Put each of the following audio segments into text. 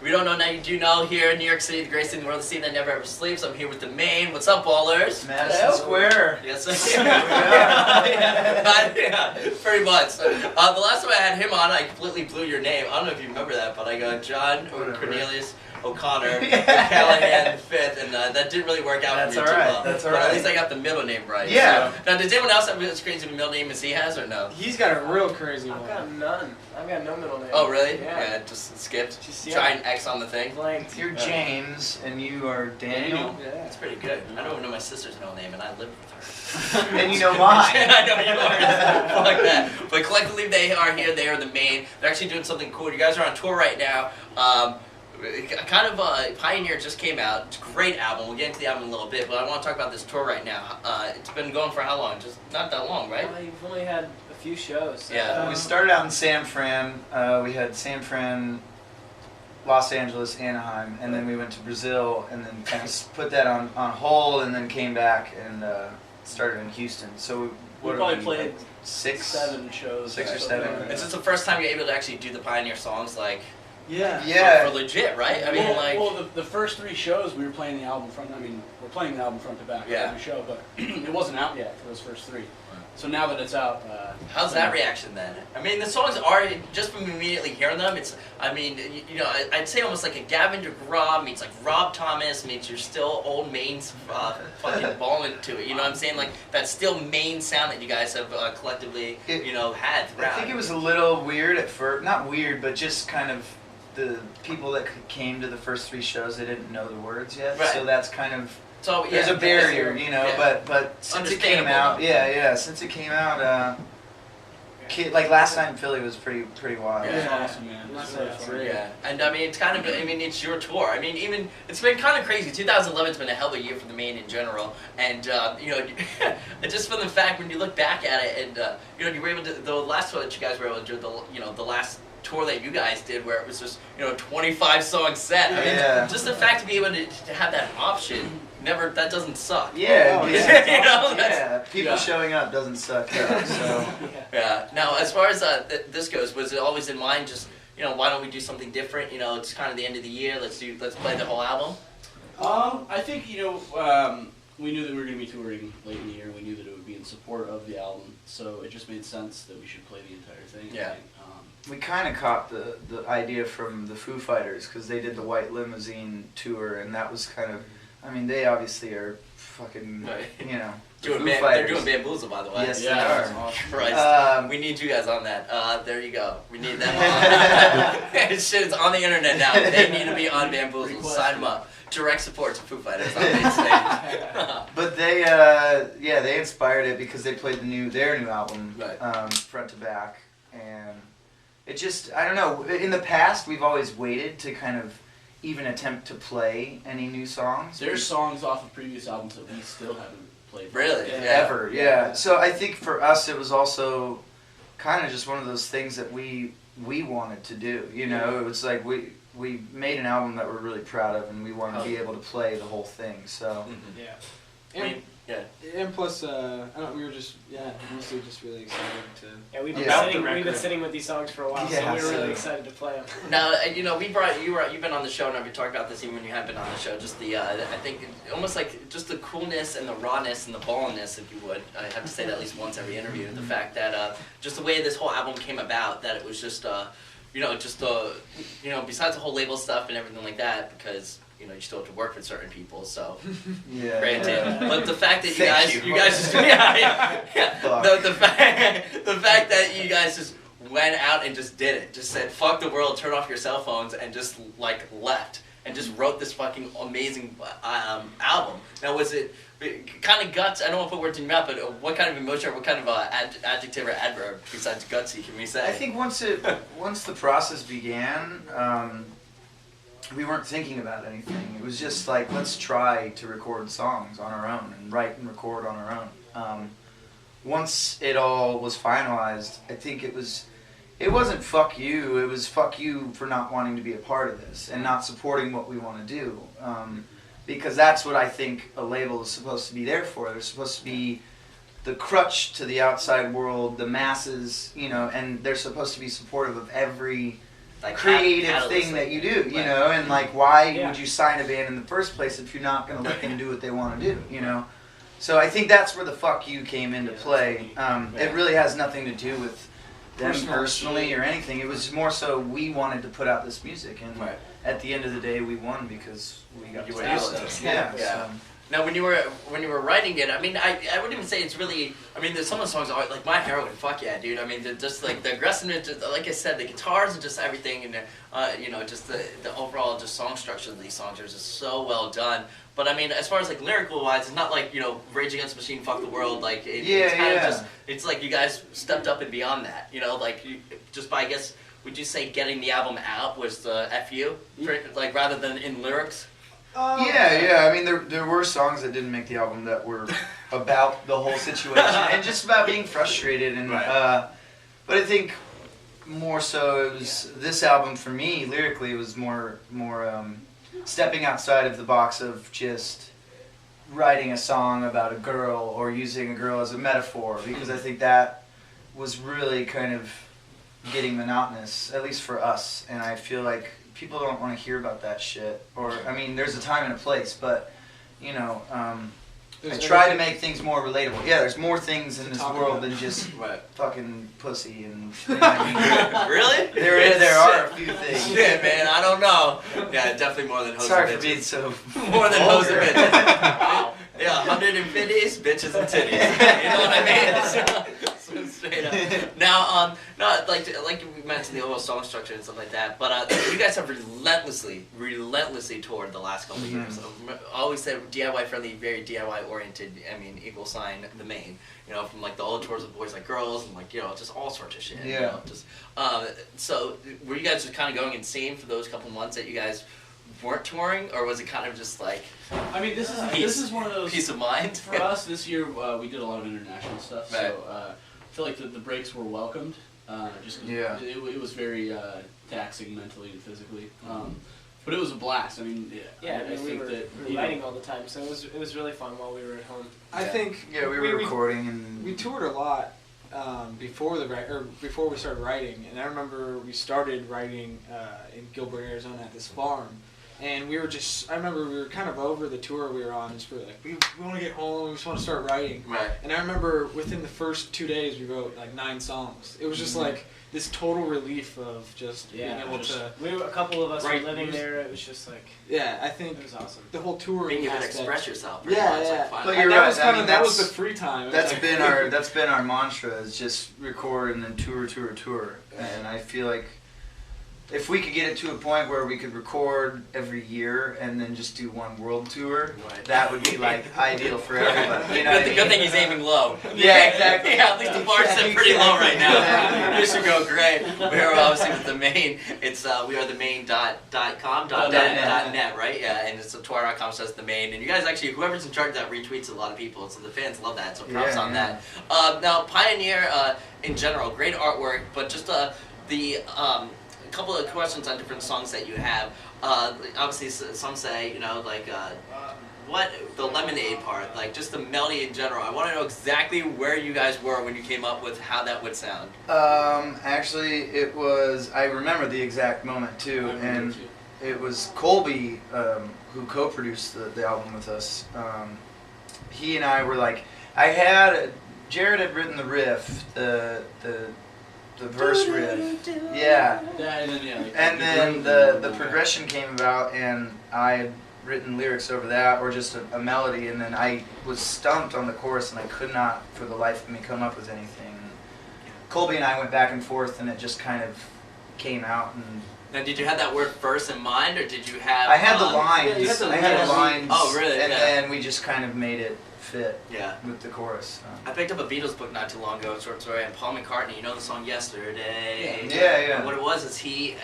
We don't know, now you do know, here in New York City, the greatest city in the world, the city that never ever sleeps. I'm here with the Maine. What's up, ballers? Madison Square. Yes, yeah, pretty much. The last time I had him on, I completely blew your name. I don't know if you remember that, but I got John Cornelius O'Connor, Callahan the fifth, and that didn't really work out for me too well. That's all but right. At least I got the middle name right. Yeah. So. Now, does anyone else have as crazy of a middle name as he has, or no? He's got a real crazy one. I've got none. I've got no middle name. Oh, really? Yeah. Just skipped. Just Giant X on the thing. Blanked. You're James, and you are Daniel. Yeah. That's pretty good. I don't even know my sister's middle name, and I live with her. And you know mine. I know you are. Fuck that. But collectively, they are here. They are the Maine. They're actually doing something cool. You guys are on tour right now. Pioneer just came out. It's a great album. We'll get into the album in a little bit, but I want to talk about this tour right now. It's been going for how long? Just not that long, right? You've only had a few shows. So. Yeah. We started out in San Fran. We had San Fran, Los Angeles, Anaheim, and then we went to Brazil, and then kind of put that on hold, and then came back and started in Houston. So We probably played like 6, 7 shows. 6 or 7. Is this the first time you're able to actually do the Pioneer songs, like, Yeah. for legit, right? I mean, the first 3 shows we were playing the album front. I mean, we're playing the album front to back every show, but it wasn't out yet for those first 3. So now that it's out, how's that reaction then? I mean, the songs are, just from immediately hearing them, it's, I mean, you know, I'd say almost like a Gavin DeGraw meets like Rob Thomas meets your still old Maine's fucking balling to it. You know what I'm saying? Like that still Maine sound that you guys have collectively, you know, had throughout. I think it was a little weird at first. Not weird, but just kind of the people that came to the first 3 shows, they didn't know the words yet. Right. So that's kind of... So, there's a barrier, you know, but since it came out, since it came out, like last night in Philly was pretty wild. it was awesome, man. Yeah, and I mean, it's kind of, I mean, it's your tour. I mean, even, it's been kind of crazy. 2011's been a hell of a year for the Maine in general, and, you know, just from the fact when you look back at it, and, you know, you were able to, the last tour that you guys were able to do, the last tour that you guys did where it was just, you know, 25 song set. I mean, just the fact to be able to have that option, that doesn't suck. Yeah, you know, people showing up doesn't suck. So yeah. Now, as far as this goes, was it always in mind? Just, you know, why don't we do something different? You know, it's kind of the end of the year. Let's play the whole album. I think, you know, we knew that we were going to be touring late in the year. We knew that it would be in support of the album, so it just made sense that we should play the entire thing. Yeah. We kind of caught the idea from the Foo Fighters because they did the White Limousine tour, and that was kind of, I mean, they obviously are fucking, you know, they're doing Bamboozle, by the way. Yes, they are. Awesome. Christ. We need you guys on that. There you go. We need them on. Shit, it's on the internet now. They need to be on Bamboozle. Sign them up. Direct support to Foo Fighters on main stage. But they, they inspired it because they played their new album, front to back, and it just, I don't know, in the past we've always waited to kind of even attempt to play any new songs. There's songs off of previous albums that we still haven't played. Really? Ever, yeah. So I think for us it was also kind of just one of those things that we wanted to do, you know? It was like we made an album that we're really proud of, and we wanted to be able to play the whole thing, so. And plus, we were just, mostly just really excited to... Yeah, we've been sitting with these songs for a while, so we were really excited to play them. Now, you know, you've been on the show, and we've talked about this even when you have been on the show, just the, I think, almost like, just the coolness and the rawness and the ballness, if you would. I have to say that at least once every interview. The fact that, just the way this whole album came about, that it was just, you know, besides the whole label stuff and everything like that, because... You know, you still have to work with certain people, so granted. But the fact that you guys just the fact that you guys just went out and just did it, just said fuck the world, turn off your cell phones, and just like left and just wrote this fucking amazing album. Now, was it kind of guts? I don't want to put words in your mouth, but what kind of emotion or what kind of adjective or adverb besides gutsy can we say? I think once the process began. We weren't thinking about anything. It was just like, let's try to record songs on our own and write and record on our own. Once it all was finalized, I think it wasn't fuck you, it was fuck you for not wanting to be a part of this and not supporting what we want to do. Because that's what I think a label is supposed to be there for. They're supposed to be the crutch to the outside world, the masses, you know, and they're supposed to be supportive of every like creative catalyst, thing like- that you do, you right. know, and like why Yeah. would you sign a band in the first place if you're not going to let them do what they want to do, you know? So I think that's where the fuck you came into play. It really has nothing to do with them personally or anything. It was more so we wanted to put out this music, and Right. at the end of the day, we won because we got You to were do able stuff. to. Yeah. Yeah. So. Now, when you were writing it, I mean, I wouldn't even say it's really. I mean, there's some of the songs are like My Heroin. Fuck yeah, dude. I mean, they're just like the aggressiveness. Just, like I said, the guitars and just everything, and you know, just the overall just song structure of these songs are just so well done. But I mean, as far as like lyrical wise, it's not like, you know, Rage Against the Machine, Fuck the World. Like it's kind of just. It's like you guys stepped up and beyond that. You know, like just by, I guess, would you say getting the album out was the FU, like rather than in lyrics? Yeah. I mean, there were songs that didn't make the album that were about the whole situation and just about being frustrated. And Right. but I think more so it was this album for me lyrically. It was more stepping outside of the box of just writing a song about a girl or using a girl as a metaphor, because I think that was really kind of getting monotonous, at least for us. And I feel like people don't want to hear about that shit. Or, I mean, there's a time and a place, but, you know, I try to make things more relatable. Yeah, there's more things in this world than just Right. fucking pussy and, you know what I mean? Really? There are a few things. Shit, man, I don't know. Yeah, definitely more than hoes Sorry and for bitches. being so More than hoes and vulgar. bitches. Wow. Yeah, 150s, bitches and titties. You know what I mean? So straight up. Now, no, like we mentioned the overall song structure and stuff like that, but you guys have relentlessly toured the last couple of years. Always said DIY friendly, very DIY oriented. I mean, equal sign the Maine. You know, from like the old tours of Boys Like Girls and like, you know, just all sorts of shit. Yeah. You know, just so were you guys just kind of going insane for those couple months that you guys weren't touring, or was it kind of just like I mean, this is one of those. peace of mind For us this year, we did a lot of international stuff, Right. so I feel like the breaks were welcomed. Just 'cause Yeah. it was very taxing mentally and physically, but it was a blast. I mean, Yeah, I we think were that writing all the time, so it was really fun while we were at home. I think Yeah, we were recording and... we toured a lot before we started writing, and I remember we started writing in Gilbert, Arizona, at this farm, and we were just. I remember we were kind of over the tour we were on, and just we were like, we want to get home, we just want to start writing. Right. And I remember within the first 2 days we wrote like 9 songs. It was just like this total relief of just being able to. A couple of us were Write living music. there. It was just like Yeah, I think it was awesome. the whole touring being able to aspect. express yourself. pretty Yeah, much, yeah. Like, fun. But And you're that right, was I kind mean, of that was the that's- free time. It was That's like- been our mantra, is just record and then tour. And I feel like if we could get it to a point where we could record every year and then just do one world tour, Right. that would be like ideal for everybody. You know what I The mean? good thing he's aiming low. Yeah, exactly. Yeah, at least the bar's set pretty low right now. Exactly. This should go great. We're obviously with the Maine. It's we are the Maine.com .net, right? Yeah, and it's Twitter.com says the Maine. And you guys actually, whoever's in charge of that retweets a lot of people, so the fans love that. So props on that. Now, Pioneer in general, great artwork, but just the a couple of questions on different songs that you have. Obviously, some say, you know, like what the Lemonade part, like just the melody in general. I want to know exactly where you guys were when you came up with how that would sound. Actually, it was, I remember the exact moment too, and it was Colby, who co-produced the album with us. He and I were like, Jared had written the riff, the verse riff, yeah. And then the progression came about, and I had written lyrics over that, or just a melody, and then I was stumped on the chorus, and I could not, for the life of me, come up with anything. Colby and I went back and forth, and it just kind of came out. And Now, did you have that word first in mind, or did you have? I had the lines. yeah, you had the I had the lines. lines. Oh, really? And Yeah. then we just kind of made it fit Yeah. with the chorus. I picked up a Beatles book not too long ago, short story, and Paul McCartney. You know the song Yesterday. Yeah. And what it was is he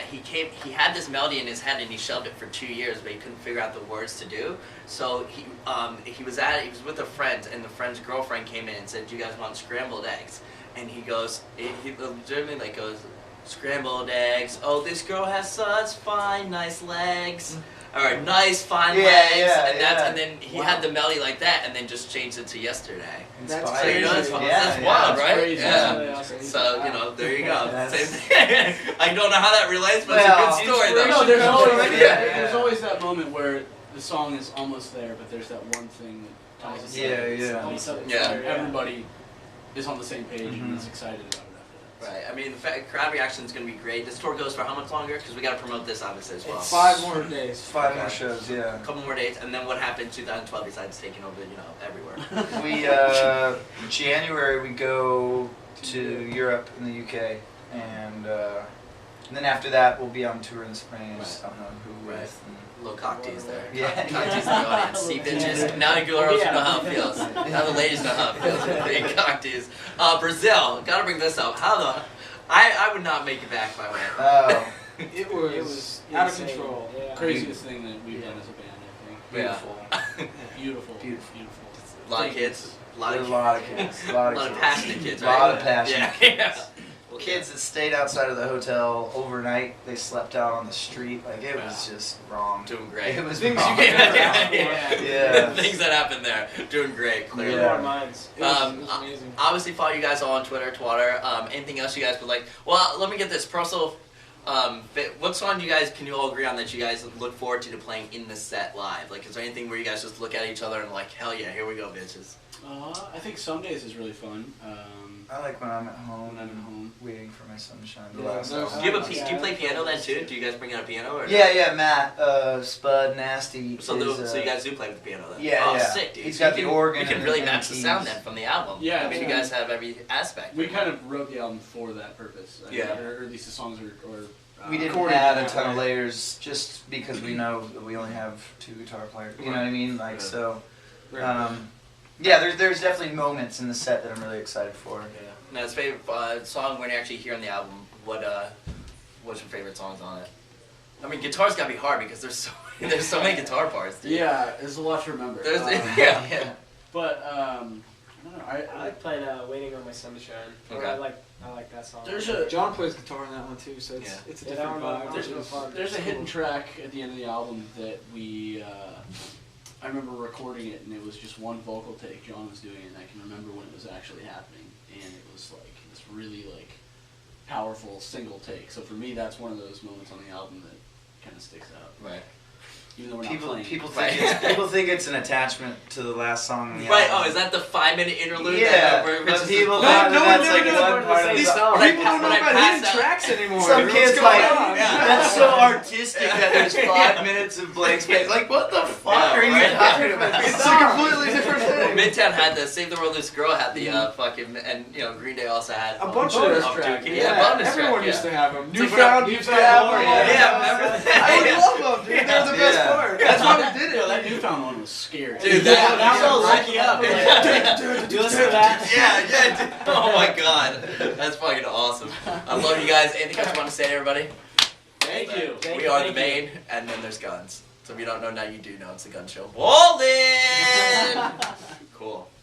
had this melody in his head and he shelved it for 2 years, but he couldn't figure out the words to do. So he was with a friend, and the friend's girlfriend came in and said, "Do you guys want scrambled eggs?" And he goes, he legitimately like goes, scrambled eggs. Oh, this girl has such fine, nice legs. Or nice, fine Yeah, legs. yeah, And then he had the melody like that, and then just changed it to yesterday. That's So you know, that's, crazy. that's wild, that's right? crazy. Yeah. That's really awesome. So you know, there you go. That's- Same thing. I don't know how that relates, but Well, it's a good story though. No, there's always, Yeah. there's always that moment where the song is almost there, but there's that one thing that ties us Yeah, together. yeah. All of a sudden, Yeah. it's there, Everybody is on the same page Mhm. and is excited about it after that. Right. I mean, the crowd reaction is going to be great. This tour goes for how much longer? Because we got to promote this obviously as well. It's 5 more days. 5 more shows, yeah. A couple more dates, and then what happened? 2012 besides taking over, you know, everywhere. We January we go to Europe and the UK, and then after that we'll be on tour in the spring. I just don't know who Right. with. Little cocktease there. Yeah. Cocktease in the audience. See, bitches. Now the girls know how it feels. Now the ladies know how it feels. Big cocktease. Brazil. Gotta bring this up. How the? I would not make it back by way. Oh, It was out of insane. control. Yeah. Craziest thing that we've done as a band, I think. beautiful. Beautiful. Beautiful. Beautiful. A lot of kids. A lot There's of a lot of kids. A lot A of lot of kids. passionate kids, A right? lot of passionate Yeah. kids. Yeah. Kids that stayed outside of the hotel overnight. They slept out on the street. Like it was just wrong. Doing great. It was Things wrong. you can yeah, never Yeah. Things that happened there. Doing great, clearly. Blew our minds. It was, Um, it was amazing. Obviously, follow you guys all on Twitter, Twatter. Anything else you guys would like? Well, let me get this. Personal. What song do you guys can you all agree on that you guys look forward to playing in the set live? Like, is there anything where you guys just look at each other and like, hell yeah, here we go, bitches? I think some days is really fun. I like when I'm at home When I'm at home. waiting for my sunshine. Yeah, last no, album. Do you have a Yeah, do you play that's piano then nice. too? Do you guys bring out a piano or? Yeah, Matt, Spud, Nasty. So, is, so you guys do play with the piano then? Yeah, Oh, yeah. sick, dude. He's So got you the can- organ You can and really the match the keys. sound then from the album. Yeah, I mean, you yeah. guys have every aspect. We kind of wrote the album for that purpose. I mean, Yeah. or at least the songs are We didn't recorded add in a that ton of way. layers just because we know that we only have 2 guitar players. You know what I mean? Like Yeah. so. Right. Yeah, there's definitely moments in the set that I'm really excited for. Yeah. Now, his favorite song when you're actually hearing the album, what's your favorite songs on it? I mean, guitar's gotta be hard because there's so many guitar parts. Dude. Yeah, there's a lot to remember. There's Yeah. But I don't know. I like playing "Waiting on My Sunshine." Okay. I like that song. There's a John plays guitar on that one too, so it's Yeah. it's a Yeah, different that one- vibe. that was fun. There's a It's hidden cool. track at the end of the album that we, I remember recording it, and it was just one vocal take John was doing, and I can remember when it was actually happening, and it was like this really like powerful single take. So for me, that's one of those moments on the album that kind of sticks out, Right. even though we're not playing. People Right. think it's an attachment to the last song on the Right. album. Oh, is that the 5-minute interlude? Yeah, Where but Rich people is thought No, that no that's one like ever one knows part of what the they song. song. People don't When know I about pass hidden out- tracks anymore. Some What's kids going like on? Yeah. that's so artistic that there's 5 minutes of blank space. Like what the fuck Yeah, are you right. talking about? It's a completely different thing. Midtown had the Save the World Loose Girl had the fucking and you know Green Day also had A bunch of bonus those track. tracks. Yeah, bonus Everyone track, used to have them. It's like Newfound, when used to Newfound have Glory, them. Yeah, remember that? I would love them, dude. They're the best Yeah. part. That's why we did Yeah, it. that Newfound one was scary. Dude, that that will was lock you up. You listen to that? Yeah, dude. Oh my god, that's fucking awesome. I love you guys. Anything else you want to say to everybody? Thank you. Thank We you, are thank the you. Maine, and then there's Gunz. So if you don't know now, you do know. It's the Gun Show. Walden. Cool.